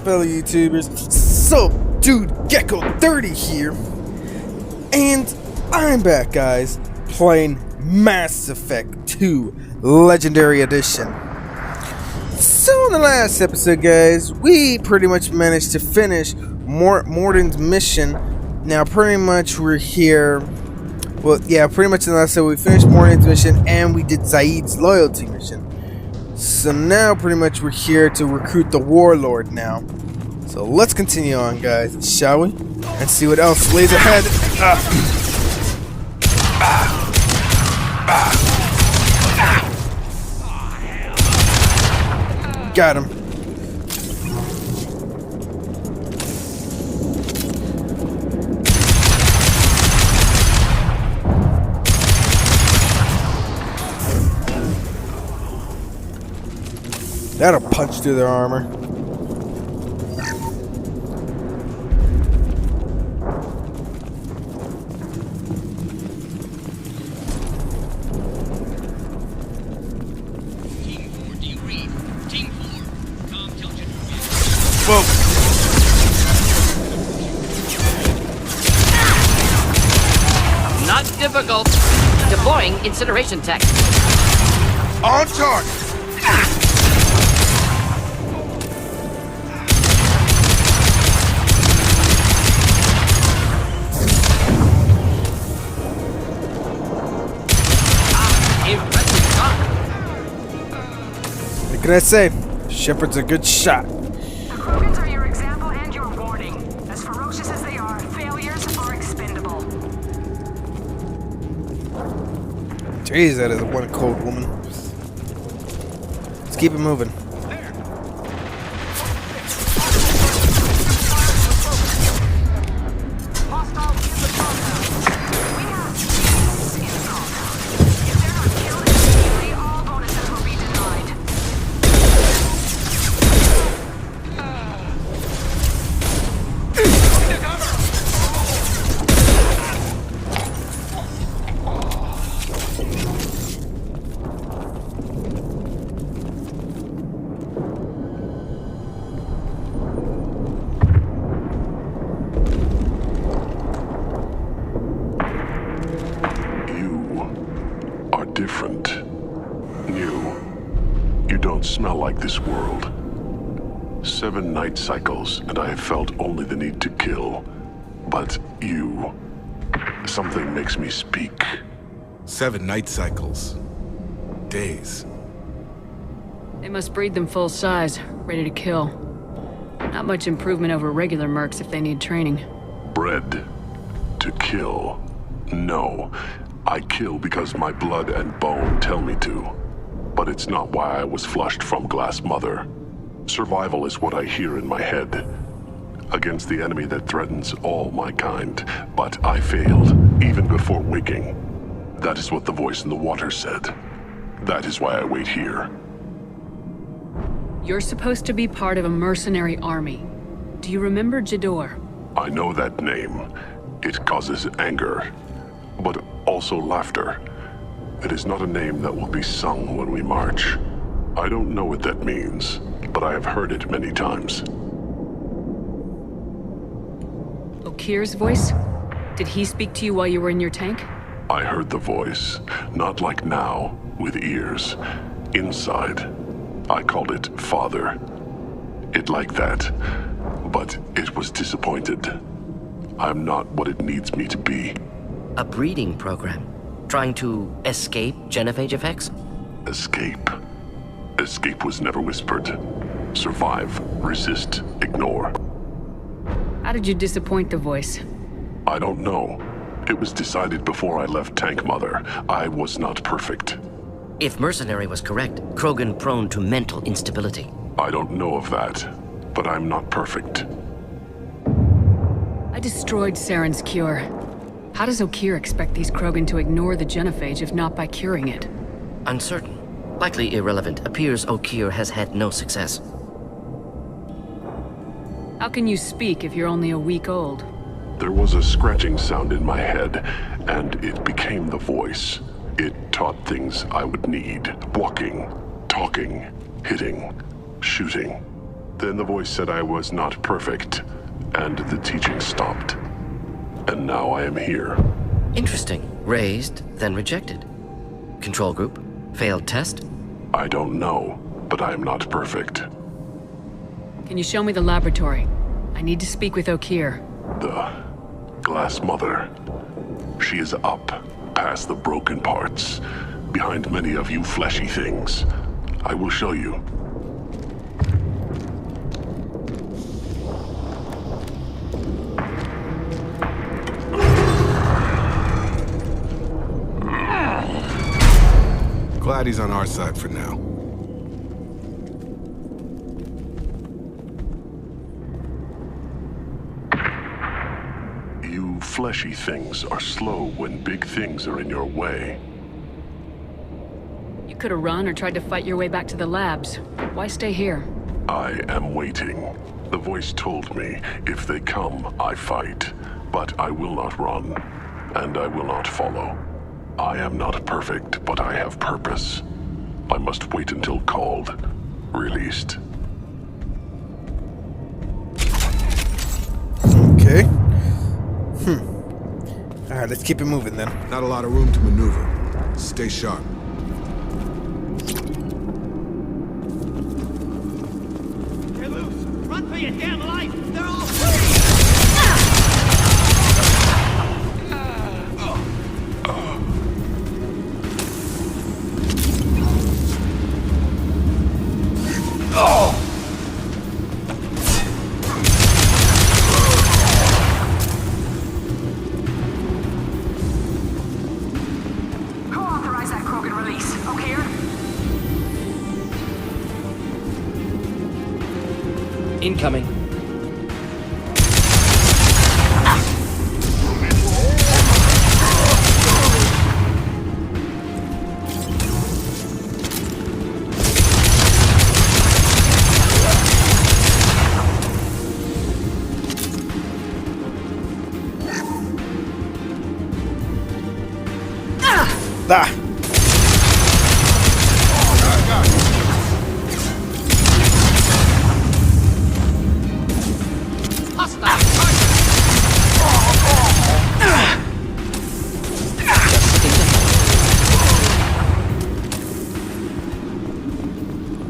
fellow YouTubers? So, Dude Gecko 30 here, and I'm back, guys, playing Mass Effect 2 Legendary Edition. So in the last episode, guys, we pretty much managed to finish Morden's mission. Now, pretty much we're here. Well, yeah, pretty much in the last episode we finished Morden's mission and we did Zaid's loyalty mission. So now pretty much we're here to recruit the Warlord now. So let's continue on, guys, shall we? And see what else lays ahead. Got him. That'll punch through their armor. Team 4, do you read? Team 4, Tom tells you to read. Whoa. Not difficult. Deploying incineration tech. On target. Impressive shot. What can I say? Shepard's a good shot. The Krogans are your example and your warning. As ferocious as they are, failures are expendable. Jeez, that is one cold woman. Let's keep it moving. Hostile in the compound. We have teams in the compound. If they're not killed immediately, all bonuses will be denied. You are different. New. You don't smell like this world. 7 night cycles, and I have felt only the need to kill. But you... something makes me speak. 7 night cycles. Days. They must breed them full size, ready to kill. Not much improvement over regular mercs if they need training. Bred to kill. No. I kill because my blood and bone tell me to. But it's not why I was flushed from Glass Mother. Survival is what I hear in my head. Against the enemy that threatens all my kind. But I failed, even before waking. That is what the voice in the water said. That is why I wait here. You're supposed to be part of a mercenary army. Do you remember Jador? I know that name. It causes anger, but also laughter. It is not a name that will be sung when we march. I don't know what that means, but I have heard it many times. Okir's voice? Did he speak to you while you were in your tank? I heard the voice, not like now, with ears. Inside. I called it Father. It like that, but it was disappointed. I'm not what it needs me to be. A breeding program. Trying to escape genophage effects? Escape. Escape was never whispered. Survive, resist, ignore. How did you disappoint the voice? I don't know. It was decided before I left Tank Mother. I was not perfect. If Mercenary was correct, Krogan prone to mental instability. I don't know of that, but I'm not perfect. I destroyed Saren's cure. How does Okir expect these Krogan to ignore the genophage if not by curing it? Uncertain. Likely irrelevant. Appears Okir has had no success. How can you speak if you're only a week old? There was a scratching sound in my head, and it became the voice. It taught things I would need. Walking, talking, hitting, shooting. Then the voice said I was not perfect, and the teaching stopped. And now I am here. Interesting. Raised, then rejected. Control group? Failed test? I don't know, but I am not perfect. Can you show me the laboratory? I need to speak with O'Keer. The Glass Mother. She is up, past the broken parts, behind many of you fleshy things. I will show you. Glad he's on our side for now. You fleshy things are slow when big things are in your way. You could have run or tried to fight your way back to the labs. Why stay here? I am waiting. The voice told me, if they come, I fight. But I will not run, and I will not follow. I am not perfect, but I have purpose. I must wait until called, released. Okay. Alright, let's keep it moving then. Not a lot of room to maneuver. Stay sharp. They're loose! Run for your damn life! They're all Who authorized that Krogan release? O'Keer? Incoming. Ah!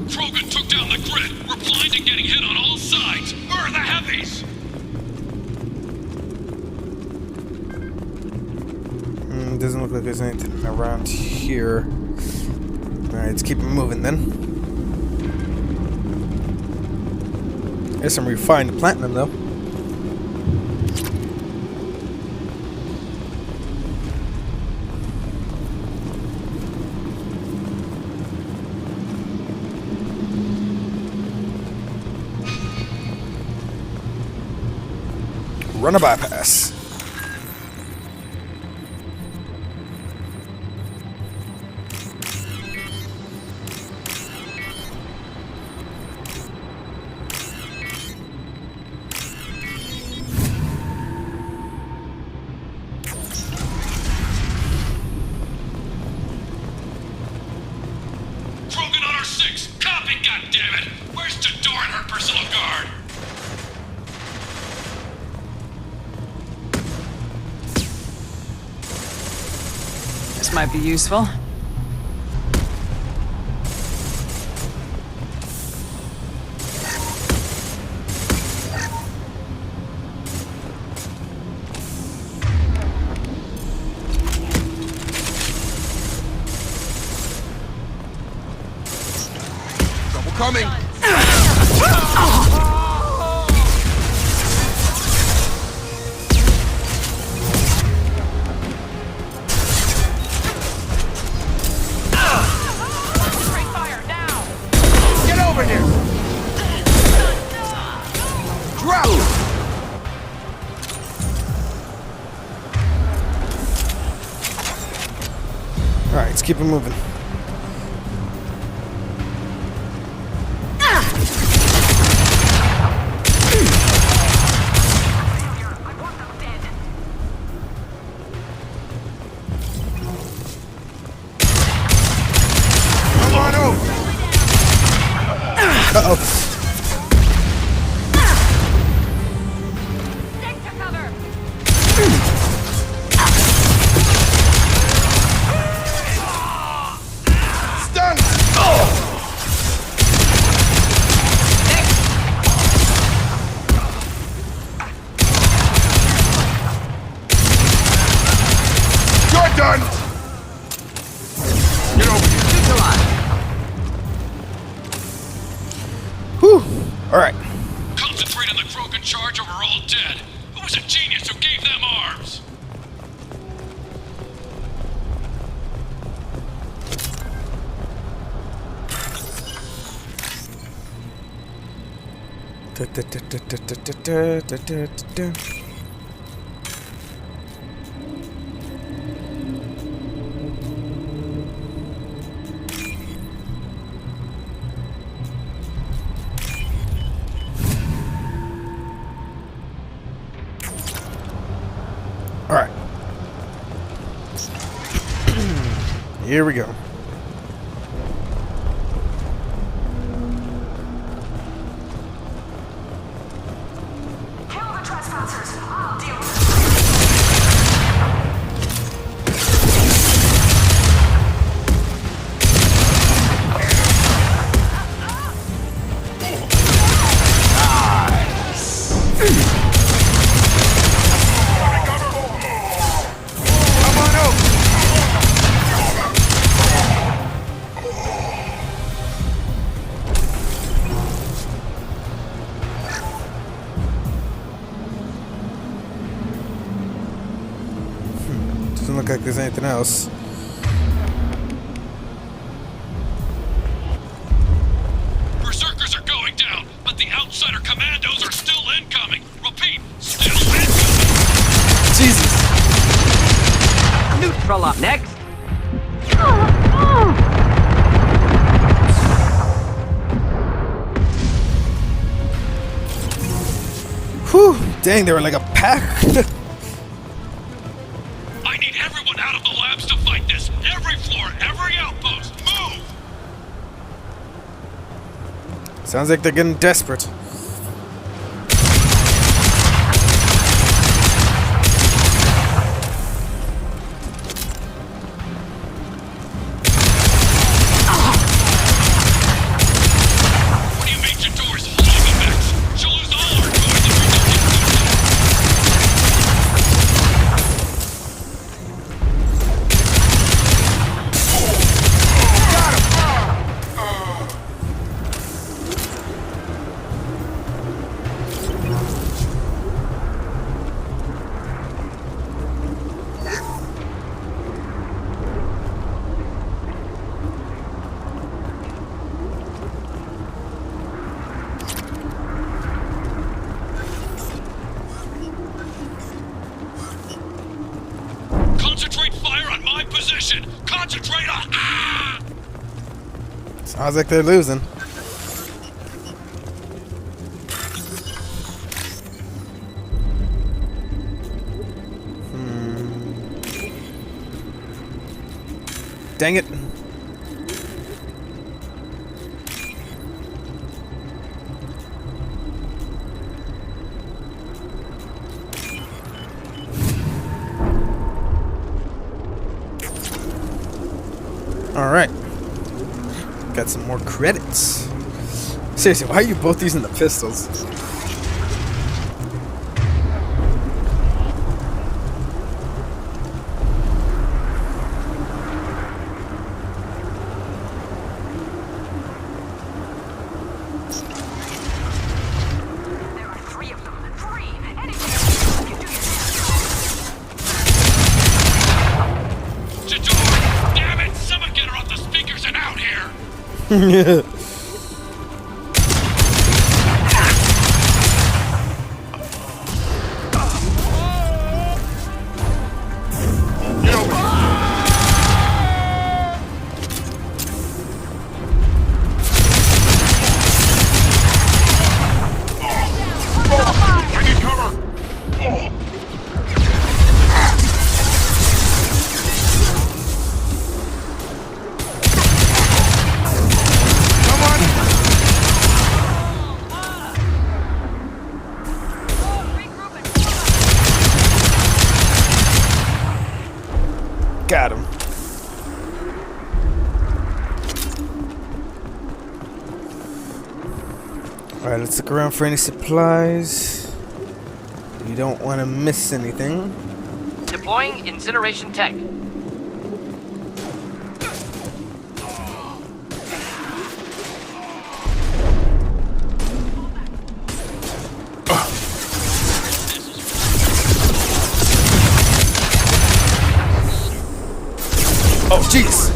Krogan took down the grid! We're blind and getting hit on all sides! Where are the heavies? Doesn't look like there's anything around here. Alright, let's keep it moving then. There's some refined platinum though. Run a bypass. Krogan on our 6! Copy, goddammit! Where's Tador and her personal guard? This might be useful. Trouble coming! Straight fire, now! Get over here! Drop! Alright, let's keep it moving. I want them dead. Come on over! Uh-oh. Alright. Here we go. Kill the trespassers. I'll deal with Come on over. Doesn't look like there's anything else. Berserkers are going down, but the outsider commandos are still incoming. Repeat, still incoming. Jesus! Neutral up next. Whew! Dang, they were like a pack. I need everyone out of the labs to fight this. Every floor, every outpost, move! Sounds like they're getting desperate. What do you mean Jador's holding the mix? She'll lose all our coins if we don't get Concentrate fire on my position! Concentrate on... Ah! Sounds like they're losing. Dang it. Alright. Got some more credits. Seriously, why are you both using the pistols? There are 3 of them. 3! Anything else you can do yourself. Jador! Damn it! Someone get her off the speakers and out here! I need cover! Come on. Got him. Alright, let's look around for any supplies. You don't want to miss anything. Deploying incineration tech. Oh, jeez!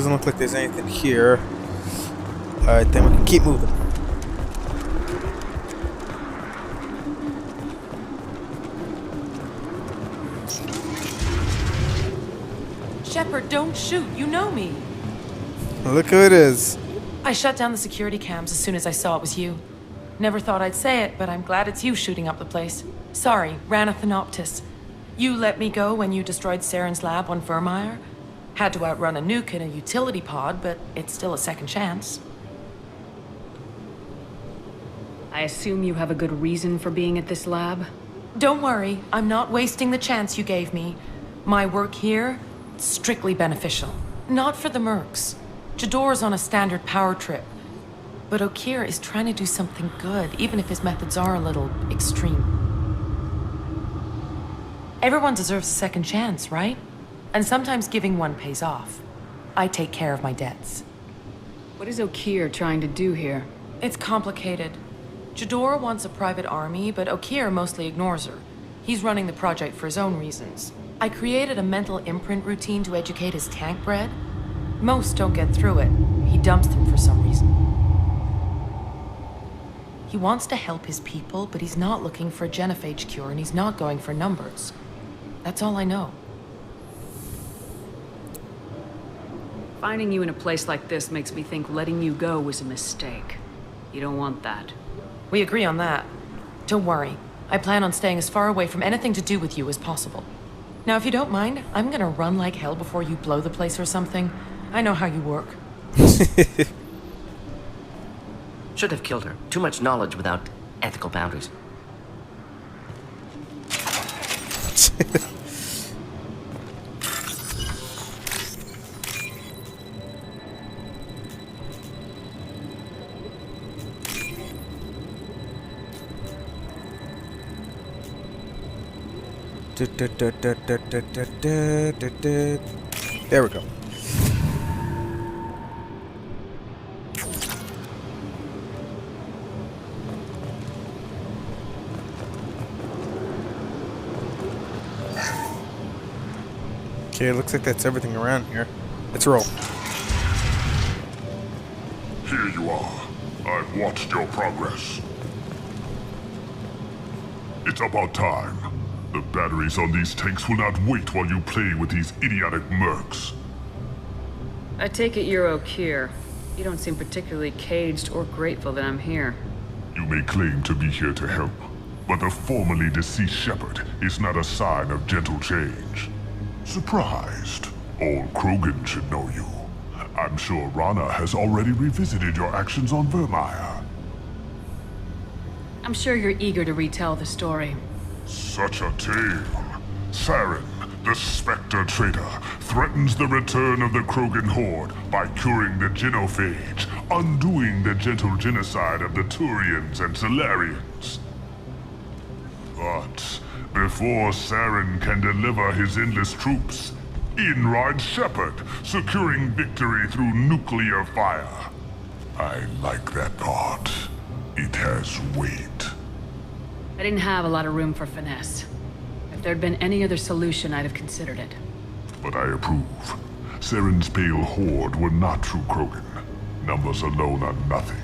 doesn't look like there's anything here. Alright, then we can keep moving. Shepard, don't shoot. You know me. Look who it is. I shut down the security cams as soon as I saw it was you. Never thought I'd say it, but I'm glad it's you shooting up the place. Sorry, ran a Thanoptis. You let me go when you destroyed Saren's lab on Vermeer. Had to outrun a nuke in a utility pod, but it's still a second chance. I assume you have a good reason for being at this lab? Don't worry, I'm not wasting the chance you gave me. My work here, strictly beneficial. Not for the mercs. Jador's on a standard power trip. But Okeer is trying to do something good, even if his methods are a little extreme. Everyone deserves a second chance, right? And sometimes giving one pays off. I take care of my debts. What is Okeer trying to do here? It's complicated. Jador wants a private army, but Okeer mostly ignores her. He's running the project for his own reasons. I created a mental imprint routine to educate his tank bred. Most don't get through it. He dumps them for some reason. He wants to help his people, but he's not looking for a genophage cure, and he's not going for numbers. That's all I know. Finding you in a place like this makes me think letting you go was a mistake. You don't want that. We agree on that. Don't worry. I plan on staying as far away from anything to do with you as possible. Now, if you don't mind, I'm gonna run like hell before you blow the place or something. I know how you work. Should have killed her. Too much knowledge without ethical boundaries. There we go. Okay, looks like that's everything around here. Let's roll. Here you are. I've watched your progress. It's about time. The batteries on these tanks will not wait while you play with these idiotic mercs. I take it you're Okeer. You don't seem particularly caged or grateful that I'm here. You may claim to be here to help, but the formerly deceased Shepard is not a sign of gentle change. Surprised? Old Krogan should know you. I'm sure Rana has already revisited your actions on Vermeer. I'm sure you're eager to retell the story. Such a tale. Saren, the Spectre traitor, threatens the return of the Krogan horde by curing the genophage, undoing the gentle genocide of the Turians and Solarians. But before Saren can deliver his endless troops, in rides Shepard, securing victory through nuclear fire. I like that part. It has weight. I didn't have a lot of room for finesse. If there'd been any other solution, I'd have considered it. But I approve. Saren's pale horde were not true Krogan. Numbers alone are nothing.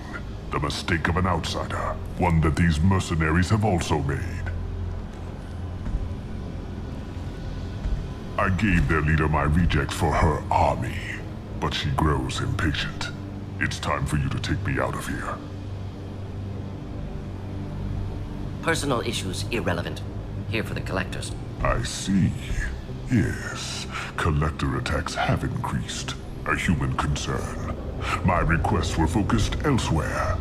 The mistake of an outsider. One that these mercenaries have also made. I gave their leader my rejects for her army, but she grows impatient. It's time for you to take me out of here. Personal issues irrelevant. Here for the collectors. I see. Yes, collector attacks have increased. A human concern. My requests were focused elsewhere.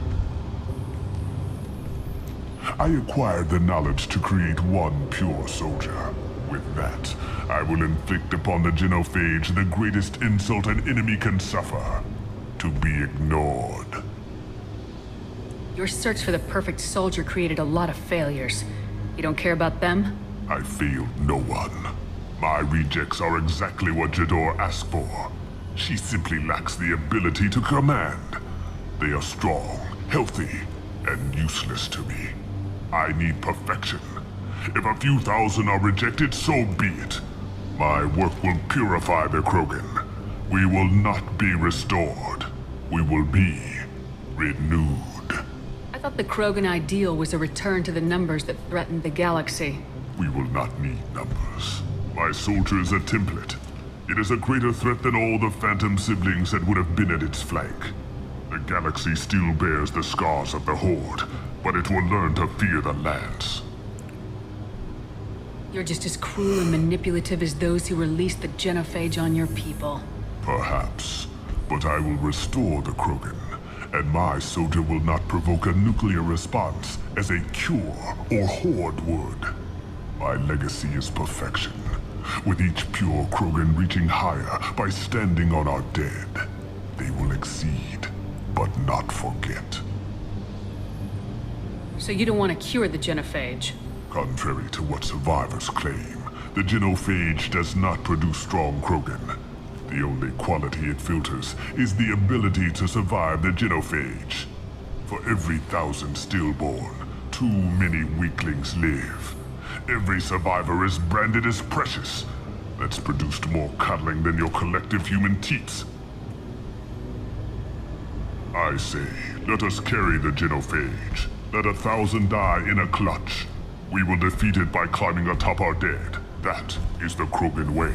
I acquired the knowledge to create one pure soldier. With that, I will inflict upon the genophage the greatest insult an enemy can suffer. To be ignored. Your search for the perfect soldier created a lot of failures. You don't care about them? I failed no one. My rejects are exactly what Jador asked for. She simply lacks the ability to command. They are strong, healthy, and useless to me. I need perfection. If a few thousand are rejected, so be it. My work will purify the Krogan. We will not be restored. We will be renewed. I thought the Krogan ideal was a return to the numbers that threatened the galaxy. We will not need numbers. My soldier is a template. It is a greater threat than all the Phantom siblings that would have been at its flank. The galaxy still bears the scars of the Horde, but it will learn to fear the Lance. You're just as cruel and manipulative as those who released the genophage on your people. Perhaps, but I will restore the Krogan, and my soldier will not provoke a nuclear response as a cure or Horde would. My legacy is perfection, with each pure Krogan reaching higher by standing on our dead. They will exceed, but not forget. So you don't want to cure the genophage? Contrary to what survivors claim, the genophage does not produce strong Krogan. The only quality it filters is the ability to survive the genophage. For every 1,000 stillborn, too many weaklings live. Every survivor is branded as precious. That's produced more cuddling than your collective human teats. I say, let us carry the genophage. Let 1,000 die in a clutch. We will defeat it by climbing atop our dead. That is the Krogan way.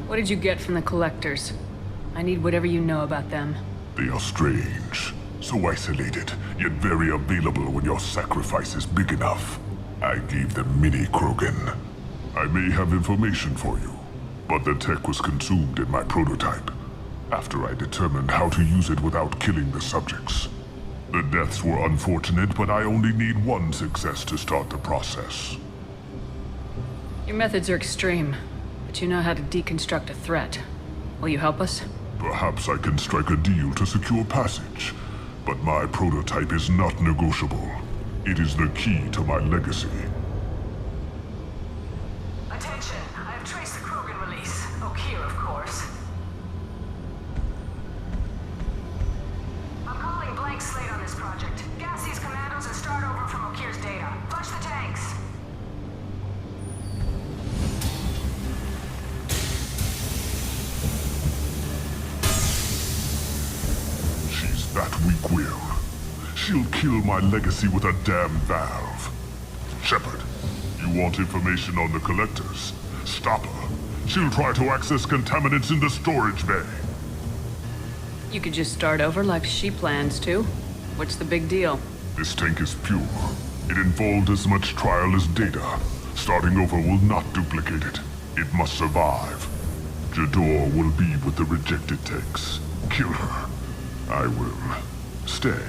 What did you get from the collectors? I need whatever you know about them. They are strange. So isolated, yet very available when your sacrifice is big enough. I gave them mini Krogan. I may have information for you, but the tech was consumed in my prototype, after I determined how to use it without killing the subjects. The deaths were unfortunate, but I only need one success to start the process. Your methods are extreme, but you know how to deconstruct a threat. Will you help us? Perhaps I can strike a deal to secure passage, but my prototype is not negotiable. It is the key to my legacy. Attention, I have traced the Krogan release. Okeer, of course. I'm calling blank slate on this project. Gas these commandos and start over from Okeer's data. Flush the tanks. She's that weak-willed. She'll kill my legacy with a damn valve. Shepard, you want information on the collectors? Stop her. She'll try to access contaminants in the storage bay. You could just start over like she plans to. What's the big deal? This tank is pure. It involved as much trial as data. Starting over will not duplicate it. It must survive. Jador will be with the rejected tanks. Kill her. I will stay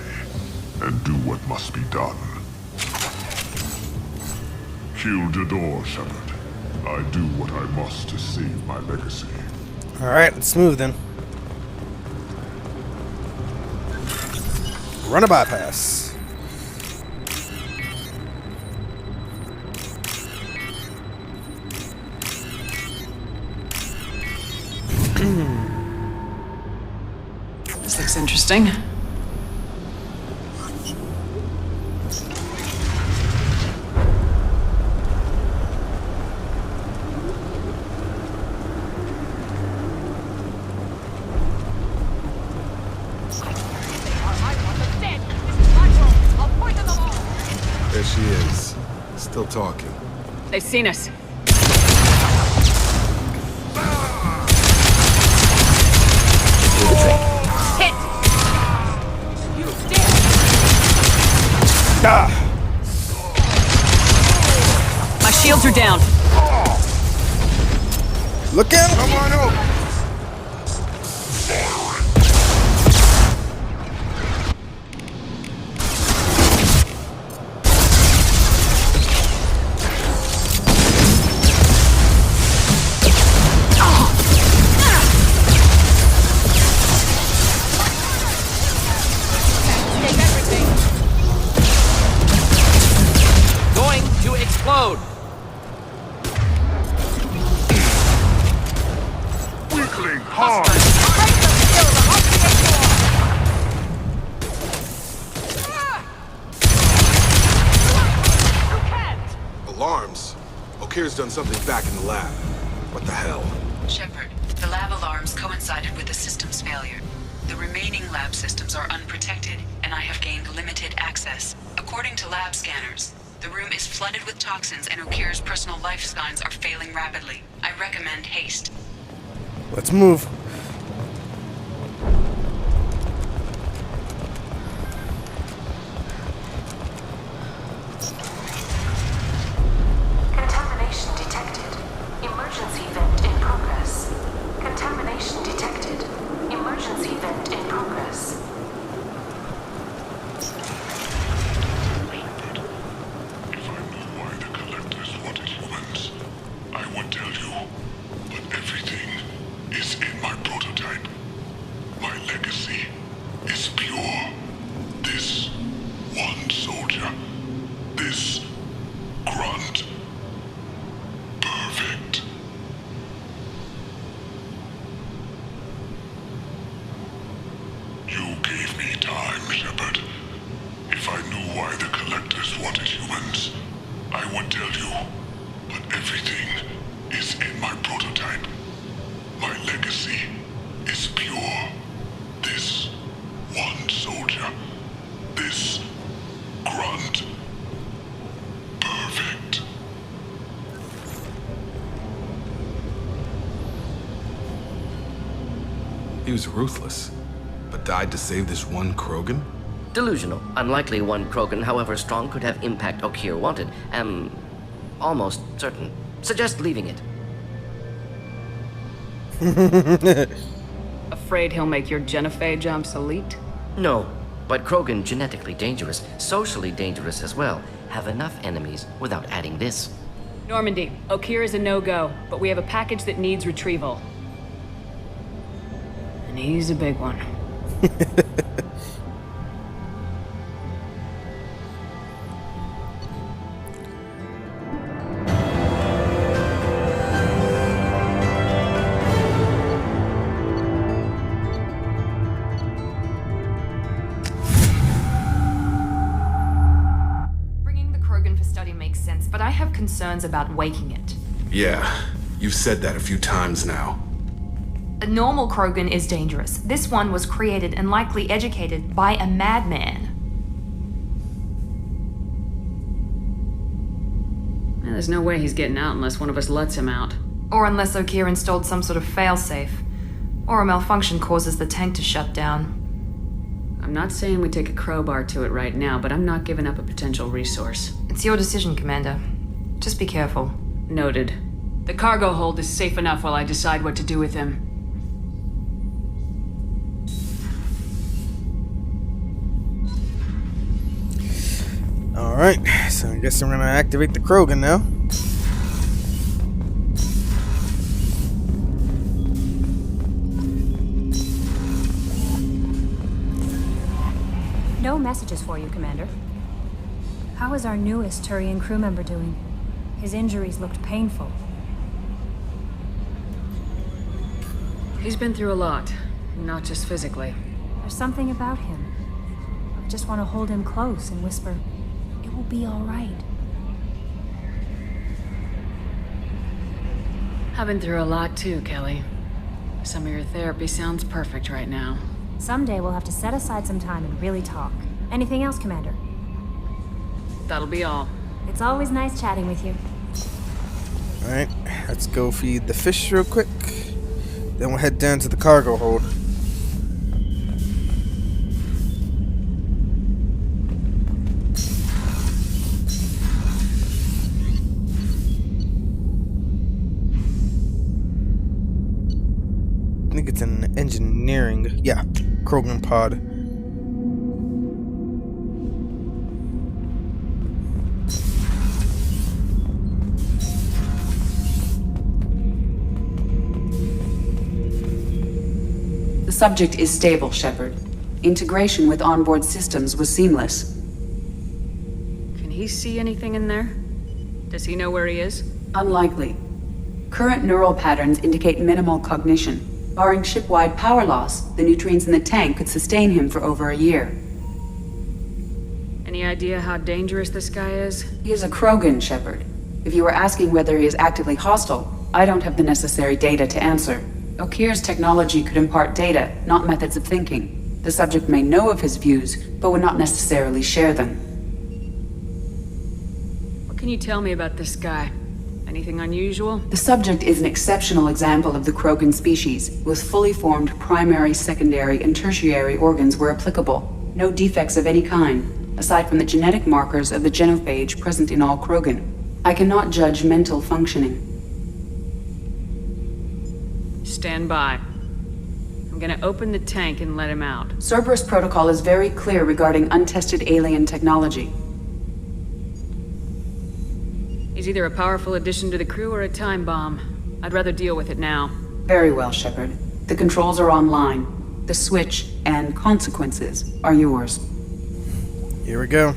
and do what must be done. Kill Jador, Shepard. I do what I must to save my legacy. Alright, let's move then. Run a bypass. This looks interesting. There she is. Still talking. They've seen us. Hit! You did! My shields are down. Look out! Come on over. Going to explode. Weakling hard! Alarms. Okeer's done something back in the lab. What the hell? Shepard, the lab alarms coincided with the system's failure. The remaining lab systems are unprotected, and I have gained limited access. According to lab scanners, the room is flooded with toxins and Okir's personal life signs are failing rapidly. I recommend haste. Let's move. Contamination detected. Emergency vent in progress. Contamination detected. Emergency vent in progress. If I knew why the Collectors wanted humans, I would tell you. But everything is in my prototype. My legacy is pure. This one soldier. This grunt. Perfect. You gave me time, Shepard. If I knew why the Collectors wanted humans, I would tell you. But everything is in my prototype. My legacy is pure. This one soldier. This grunt. Perfect. He was ruthless, but died to save this one Krogan? Delusional. Unlikely one Krogan, however strong, could have impact Okir wanted. Am almost certain. Suggest leaving it. Afraid he'll make your genophage obsolete? No, but Krogan genetically dangerous, socially dangerous as well. Have enough enemies without adding this. Normandy, Okir is a no-go, but we have a package that needs retrieval. And he's a big one. Bringing the Krogan for study makes sense, but I have concerns about waking it. Yeah, you've said that a few times now. A normal Krogan is dangerous. This one was created and likely educated by a madman. There's no way he's getting out unless one of us lets him out. Or unless Okir installed some sort of failsafe. Or a malfunction causes the tank to shut down. I'm not saying we take a crowbar to it right now, but I'm not giving up a potential resource. It's your decision, Commander. Just be careful. Noted. The cargo hold is safe enough while I decide what to do with him. Alright, so I guess I'm gonna activate the Krogan now. No messages for you, Commander. How is our newest Turian crew member doing? His injuries looked painful. He's been through a lot, not just physically. There's something about him. I just want to hold him close and whisper, "It will be all right." I've been through a lot too, Kelly. Some of your therapy sounds perfect right now. Someday we'll have to set aside some time and really talk. Anything else, Commander? That'll be all. It's always nice chatting with you. Alright, let's go feed the fish real quick. Then we'll head down to the cargo hold. I think it's an engineering, yeah, Krogan pod. The subject is stable, Shepard. Integration with onboard systems was seamless. Can he see anything in there? Does he know where he is? Unlikely. Current neural patterns indicate minimal cognition. Barring ship-wide power loss, the nutrients in the tank could sustain him for over a year. Any idea how dangerous this guy is? He is a Krogan, Shepard. If you were asking whether he is actively hostile, I don't have the necessary data to answer. Okir's technology could impart data, not methods of thinking. The subject may know of his views, but would not necessarily share them. What can you tell me about this guy? Anything unusual? The subject is an exceptional example of the Krogan species, with fully formed primary, secondary, and tertiary organs where applicable. No defects of any kind, aside from the genetic markers of the genophage present in all Krogan. I cannot judge mental functioning. Stand by. I'm gonna open the tank and let him out. Cerberus protocol is very clear regarding untested alien technology. He's either a powerful addition to the crew or a time bomb. I'd rather deal with it now. Very well, Shepard. The controls are online. The switch and consequences are yours. Here we go.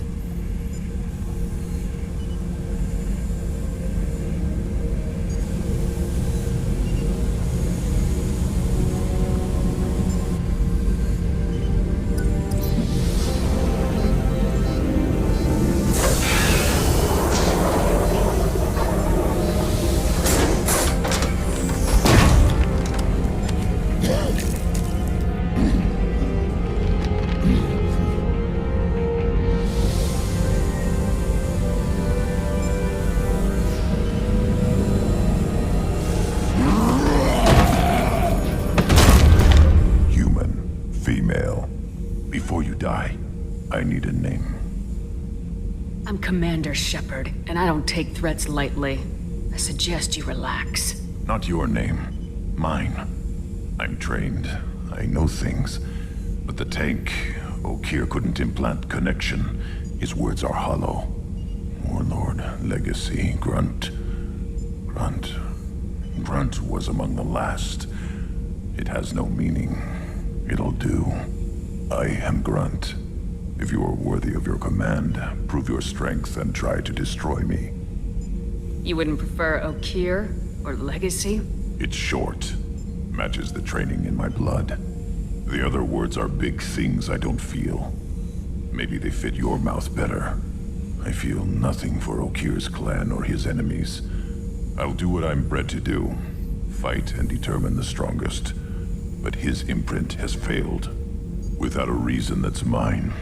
I'm Commander Shepard, and I don't take threats lightly. I suggest you relax. Not your name. Mine. I'm trained. I know things. But the tank, Okir couldn't implant connection. His words are hollow. Warlord, Legacy, Grunt. Grunt was among the last. It has no meaning. It'll do. I am Grunt. If you are worthy of your command, prove your strength and try to destroy me. You wouldn't prefer Okir or Legacy? It's short. Matches the training in my blood. The other words are big things I don't feel. Maybe they fit your mouth better. I feel nothing for Okir's clan or his enemies. I'll do what I'm bred to do. Fight and determine the strongest. But his imprint has failed. Without a reason that's mine.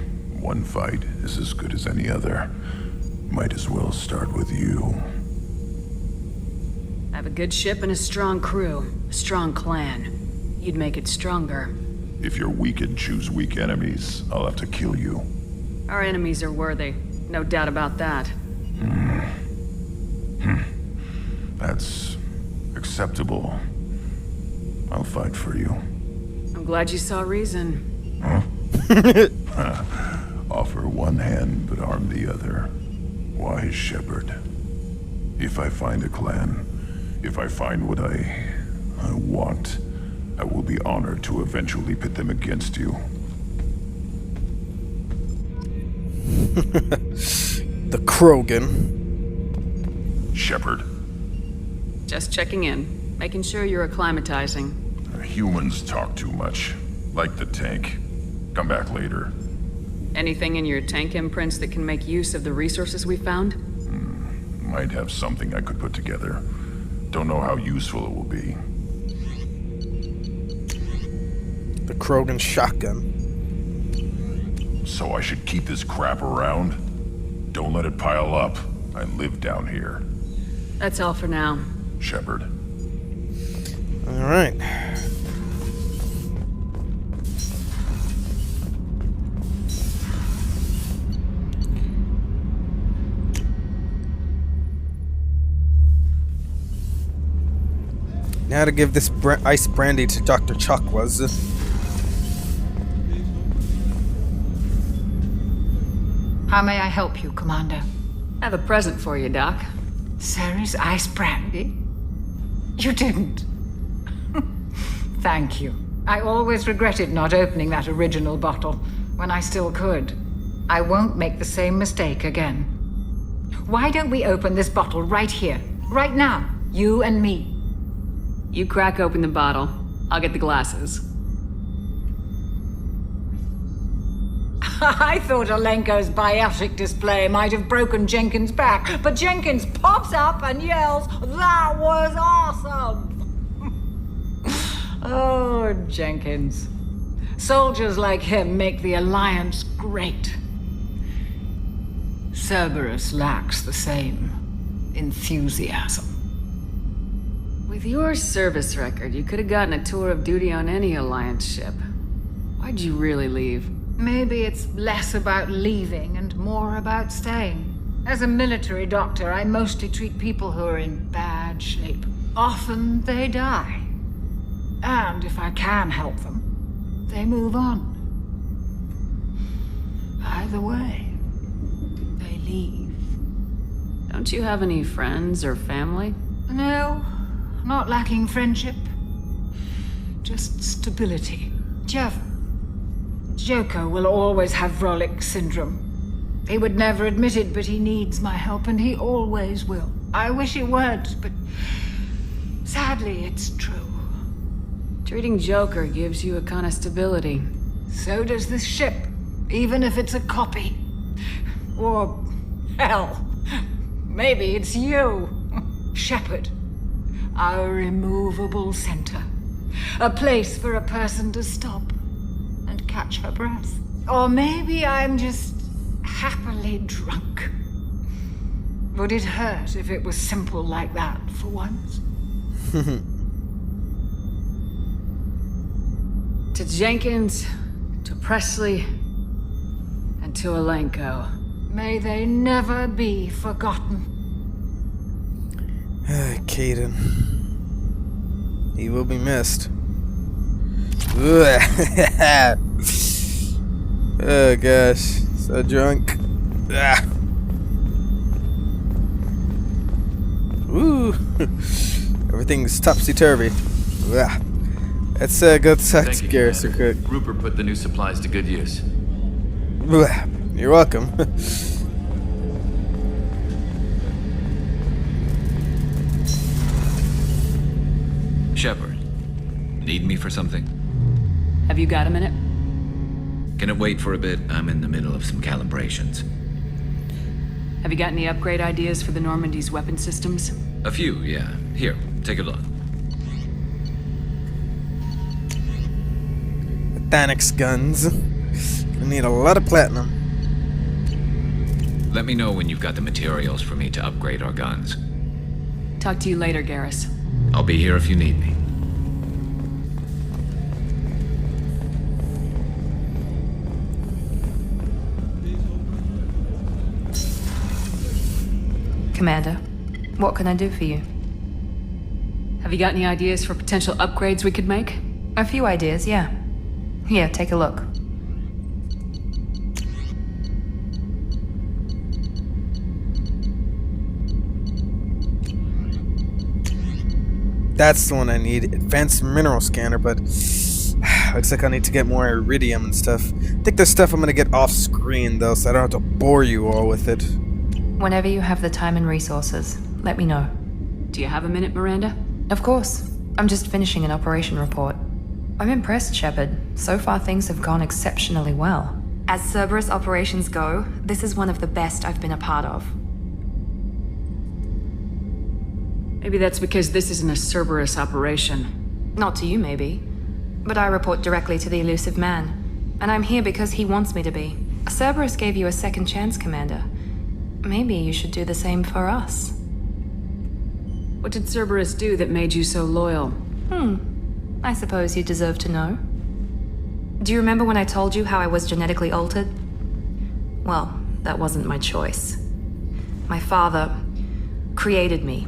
One fight is as good as any other. Might as well start with you. I have a good ship and a strong crew. A strong clan. You'd make it stronger. If you're weak and choose weak enemies, I'll have to kill you. Our enemies are worthy. No doubt about that. That's acceptable. I'll fight for you. I'm glad you saw reason. Huh? Offer one hand, but arm the other. Wise Shepard. If I find a clan, if I find what I want, I will be honored to eventually pit them against you. The Krogan. Shepard. Just checking in. Making sure you're acclimatizing. Humans talk too much. Like the tank. Come back later. Anything in your tank imprints that can make use of the resources we found? Might have something I could put together. Don't know how useful it will be. The Krogan shotgun. So I should keep this crap around? Don't let it pile up. I live down here. That's all for now. Shepard. All right. Now to give this ice brandy to Dr. Chakwas. How may I help you, Commander? I have a present for you, Doc. Ceres ice brandy? You didn't. Thank you. I always regretted not opening that original bottle when I still could. I won't make the same mistake again. Why don't we open this bottle right here, right now, you and me? You crack open the bottle. I'll get the glasses. I thought Alenko's biotic display might have broken Jenkins' back, but Jenkins pops up and yells, "That was awesome!" Oh, Jenkins. Soldiers like him make the Alliance great. Cerberus lacks the same enthusiasm. With your service record, you could have gotten a tour of duty on any Alliance ship. Why'd you really leave? Maybe it's less about leaving and more about staying. As a military doctor, I mostly treat people who are in bad shape. Often they die. And if I can help them, they move on. Either way, they leave. Don't you have any friends or family? No, not lacking friendship. Just stability. Joko will always have Vrolik syndrome. He would never admit it, but he needs my help, and he always will. I wish it weren't, but sadly, it's true. Treating Joker gives you a kind of stability. So does this ship, even if it's a copy. Or, hell, maybe it's you, Shepard. Our immovable center. A place for a person to stop and catch her breath. Or maybe I'm just happily drunk. Would it hurt if it was simple like that for once? To Jenkins, to Presley, and to Alenko. May they never be forgotten. Caden. He will be missed. Oh gosh, so drunk. Woo! Everything's topsy-turvy. Let's go talk to Garrus real quick. Rupert put the new supplies to good use. You're welcome. Shepard, need me for something? Have you got a minute? Can it wait for a bit? I'm in the middle of some calibrations. Have you got any upgrade ideas for the Normandy's weapon systems? A few, yeah. Here, take a look. Thanix guns. Gonna need a lot of platinum. Let me know when you've got the materials for me to upgrade our guns. Talk to you later, Garrus. I'll be here if you need me. Commander, what can I do for you? Have you got any ideas for potential upgrades we could make? A few ideas, yeah. Here, take a look. That's the one I need. Advanced mineral scanner, but looks like I need to get more iridium and stuff. I think there's stuff I'm gonna get off screen though, so I don't have to bore you all with it. Whenever you have the time and resources, let me know. Do you have a minute, Miranda? Of course. I'm just finishing an operation report. I'm impressed, Shepard. So far things have gone exceptionally well. As Cerberus operations go, this is one of the best I've been a part of. Maybe that's because this isn't a Cerberus operation. Not to you, maybe. But I report directly to the elusive man. And I'm here because he wants me to be. Cerberus gave you a second chance, Commander. Maybe you should do the same for us. What did Cerberus do that made you so loyal? I suppose you deserve to know. Do you remember when I told you how I was genetically altered? Well, that wasn't my choice. My father created me.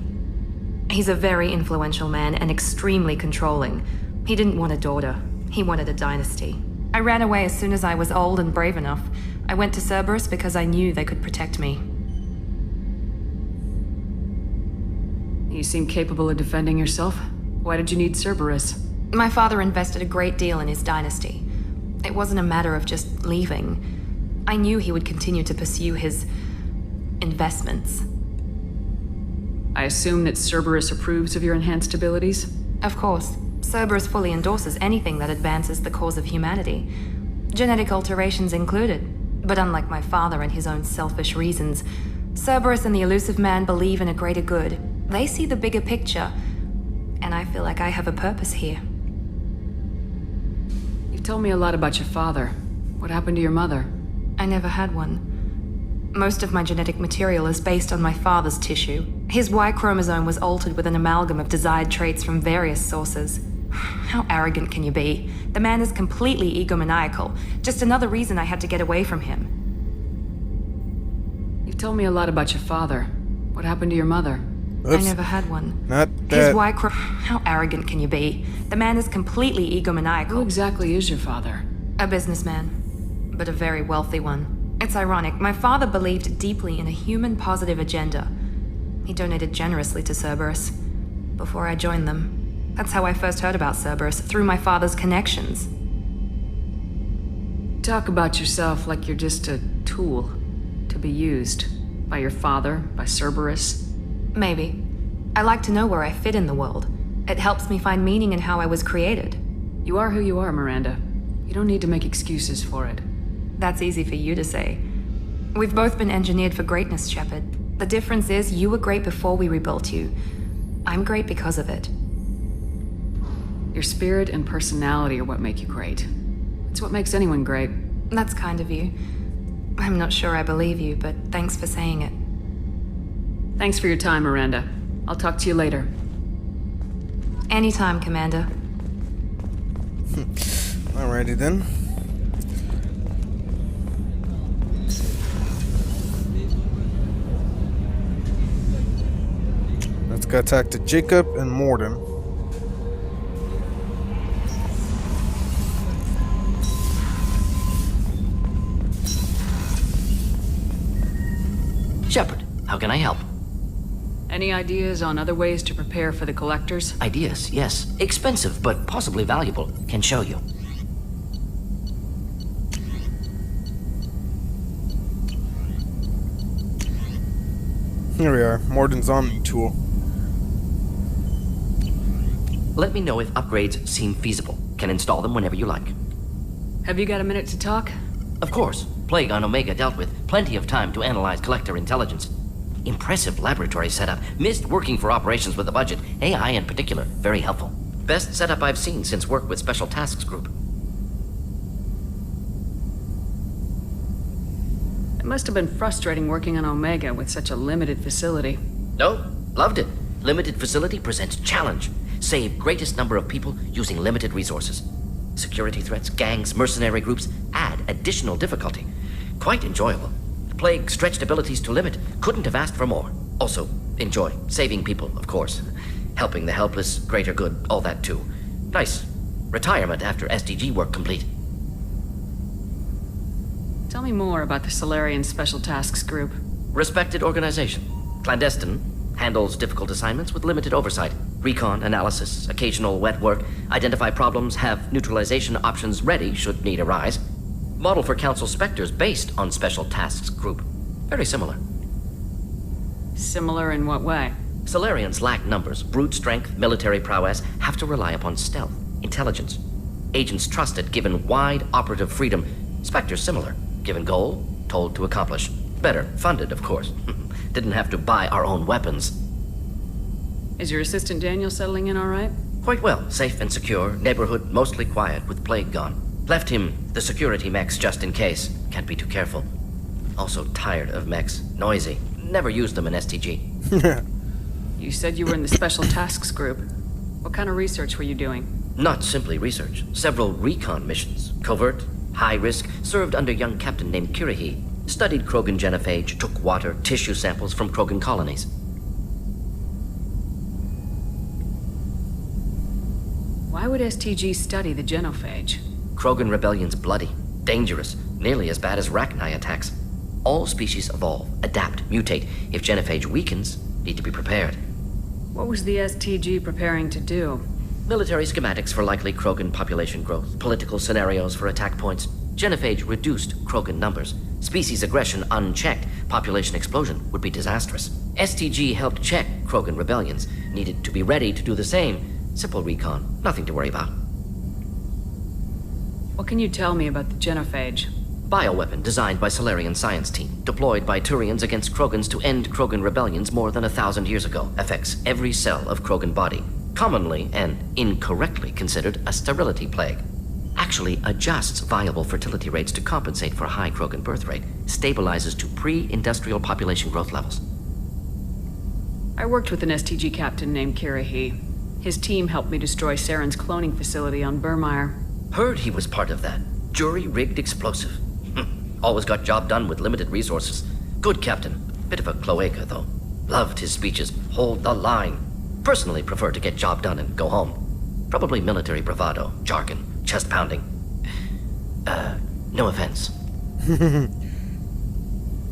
He's a very influential man and extremely controlling. He didn't want a daughter. He wanted a dynasty. I ran away as soon as I was old and brave enough. I went to Cerberus because I knew they could protect me. You seem capable of defending yourself. Why did you need Cerberus? My father invested a great deal in his dynasty. It wasn't a matter of just leaving. I knew he would continue to pursue his investments. I assume that Cerberus approves of your enhanced abilities? Of course. Cerberus fully endorses anything that advances the cause of humanity. Genetic alterations included. But unlike my father and his own selfish reasons, Cerberus and the Elusive Man believe in a greater good. They see the bigger picture, and I feel like I have a purpose here. You've told me a lot about your father. What happened to your mother? I never had one. Most of my genetic material is based on my father's tissue. His Y chromosome was altered with an amalgam of desired traits from various sources. How arrogant can you be? The man is completely egomaniacal. Just another reason I had to get away from him. You've told me a lot about your father. What happened to your mother? Oops. I never had one. Not that. His Y How arrogant can you be? The man is completely egomaniacal. Who exactly is your father? A businessman, but a very wealthy one. It's ironic. My father believed deeply in a human-positive agenda. He donated generously to Cerberus before I joined them. That's how I first heard about Cerberus, through my father's connections. Talk about yourself like you're just a tool to be used by your father, by Cerberus. Maybe. I like to know where I fit in the world. It helps me find meaning in how I was created. You are who you are, Miranda. You don't need to make excuses for it. That's easy for you to say. We've both been engineered for greatness, Shepard. The difference is you were great before we rebuilt you. I'm great because of it. Your spirit and personality are what make you great. It's what makes anyone great. That's kind of you. I'm not sure I believe you, but thanks for saying it. Thanks for your time, Miranda. I'll talk to you later. Anytime, Commander. Alrighty then. Let's go talk to Jacob and Morden. Shepard, how can I help? Any ideas on other ways to prepare for the collectors? Ideas, yes. Expensive, but possibly valuable. Can show you. Here we are, Morden's Omni tool. Let me know if upgrades seem feasible. Can install them whenever you like. Have you got a minute to talk? Of course. Plague on Omega dealt with. Plenty of time to analyze collector intelligence. Impressive laboratory setup. Missed working for operations with a budget. AI in particular. Very helpful. Best setup I've seen since work with Special Tasks Group. It must have been frustrating working on Omega with such a limited facility. No, loved it. Limited facility presents challenge. Save greatest number of people using limited resources. Security threats, gangs, mercenary groups add additional difficulty. Quite enjoyable. Plague stretched abilities to limit. Couldn't have asked for more. Also, enjoy. Saving people, of course. Helping the helpless, greater good, all that too. Nice. Retirement after SDG work complete. Tell me more about the Solarian Special Tasks Group. Respected organization. Clandestine. Handles difficult assignments with limited oversight. Recon, analysis, occasional wet work. Identify problems, have neutralization options ready should need arise. Model for Council Spectres based on Special Tasks Group. Very similar. Similar in what way? Solarians lack numbers, brute strength, military prowess, have to rely upon stealth, intelligence. Agents trusted, given wide operative freedom. Spectres similar, given goal, told to accomplish. Better, funded, of course. Didn't have to buy our own weapons. Is your assistant Daniel settling in all right? Quite well, safe and secure, neighborhood mostly quiet with Plague gone. Left him the security mechs just in case. Can't be too careful. Also tired of mechs. Noisy. Never used them in STG. You said you were in the Special Tasks Group. What kind of research were you doing? Not simply research. Several recon missions. Covert, high risk, served under young captain named Kirihi. Studied Krogan genophage, took water, tissue samples from Krogan colonies. Why would STG study the genophage? Krogan rebellion's bloody, dangerous, nearly as bad as Rachni attacks. All species evolve, adapt, mutate. If genophage weakens, need to be prepared. What was the STG preparing to do? Military schematics for likely Krogan population growth, political scenarios for attack points. Genophage reduced Krogan numbers. Species aggression unchecked, population explosion would be disastrous. STG helped check Krogan rebellions, needed to be ready to do the same. Simple recon, nothing to worry about. What can you tell me about the genophage? Bioweapon designed by Solarian science team, deployed by Turians against Krogans to end Krogan rebellions more than 1,000 years ago, affects every cell of Krogan body, commonly and incorrectly considered a sterility plague. Actually adjusts viable fertility rates to compensate for high Krogan birth rate, stabilizes to pre-industrial population growth levels. I worked with an STG captain named Kirahi. His team helped me destroy Saren's cloning facility on Burmire. Heard he was part of that. Jury-rigged explosive. Always got job done with limited resources. Good captain. Bit of a cloaca, though. Loved his speeches. Hold the line. Personally prefer to get job done and go home. Probably military bravado, jargon, chest pounding. No offense.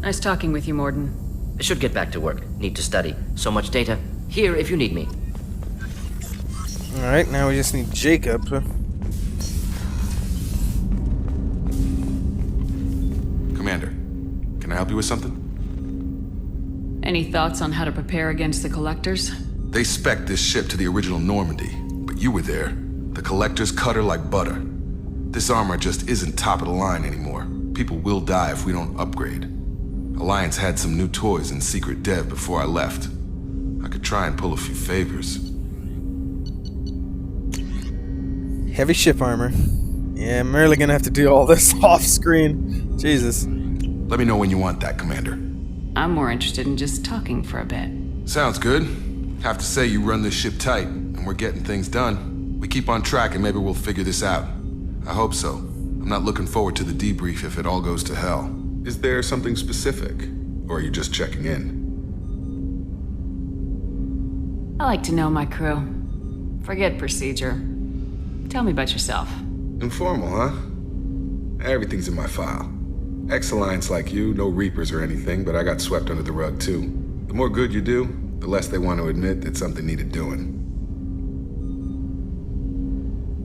Nice talking with you, Morden. I should get back to work. Need to study. So much data. Here if you need me. Alright, now we just need Jacob. Commander, can I help you with something? Any thoughts on how to prepare against the Collectors? They spec'd this ship to the original Normandy, but you were there. The Collectors cut her like butter. This armor just isn't top of the line anymore. People will die if we don't upgrade. Alliance had some new toys in secret dev before I left. I could try and pull a few favors. Heavy ship armor. Yeah, I'm really gonna have to do all this off screen. Jesus. Let me know when you want that, Commander. I'm more interested in just talking for a bit. Sounds good. Have to say you run this ship tight, and we're getting things done. We keep on track and maybe we'll figure this out. I hope so. I'm not looking forward to the debrief if it all goes to hell. Is there something specific? Or are you just checking in? I like to know my crew. Forget procedure. Tell me about yourself. Informal, huh? Everything's in my file. Ex-Alliance like you, no Reapers or anything, but I got swept under the rug too. The more good you do, the less they want to admit that something needed doing.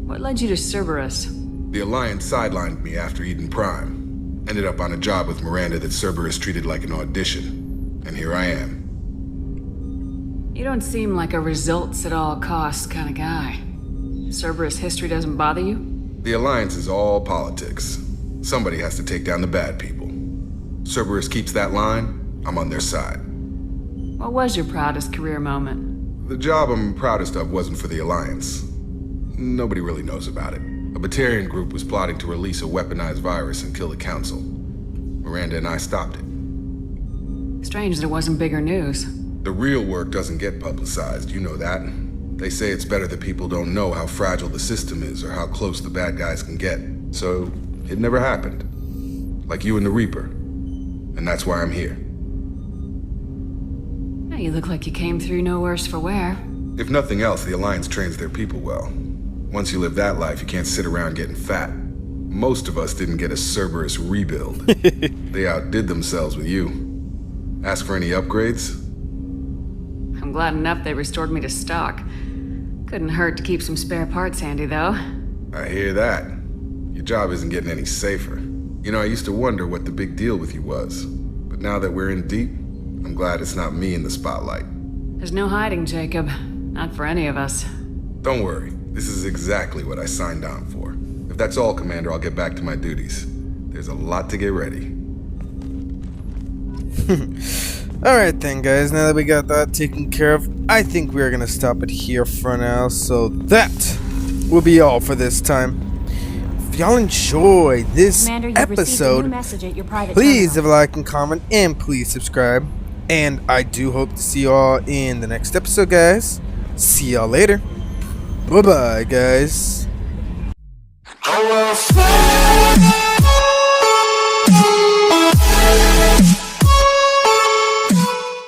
What led you to Cerberus? The Alliance sidelined me after Eden Prime. Ended up on a job with Miranda that Cerberus treated like an audition. And here I am. You don't seem like a results at all costs kind of guy. Cerberus history doesn't bother you? The Alliance is all politics. Somebody has to take down the bad people. Cerberus keeps that line, I'm on their side. What was your proudest career moment? The job I'm proudest of wasn't for the Alliance. Nobody really knows about it. A Batarian group was plotting to release a weaponized virus and kill the Council. Miranda and I stopped it. Strange that it wasn't bigger news. The real work doesn't get publicized, you know that. They say it's better that people don't know how fragile the system is or how close the bad guys can get. So, it never happened. Like you and the Reaper. And that's why I'm here. Now you look like you came through no worse for wear. If nothing else, the Alliance trains their people well. Once you live that life, you can't sit around getting fat. Most of us didn't get a Cerberus rebuild. They outdid themselves with you. Ask for any upgrades? I'm glad enough they restored me to stock. Couldn't hurt to keep some spare parts handy, though. I hear that. Your job isn't getting any safer. You know, I used to wonder what the big deal with you was. But now that we're in deep, I'm glad it's not me in the spotlight. There's no hiding, Jacob. Not for any of us. Don't worry. This is exactly what I signed on for. If that's all, Commander, I'll get back to my duties. There's a lot to get ready. Alright then, guys, now that we got that taken care of, I think we're gonna stop it here for now, so that will be all for this time. If y'all enjoyed this Commander, episode, please leave a like and comment, and please subscribe. And I do hope to see y'all in the next episode, guys. See y'all later. Bye-bye, guys.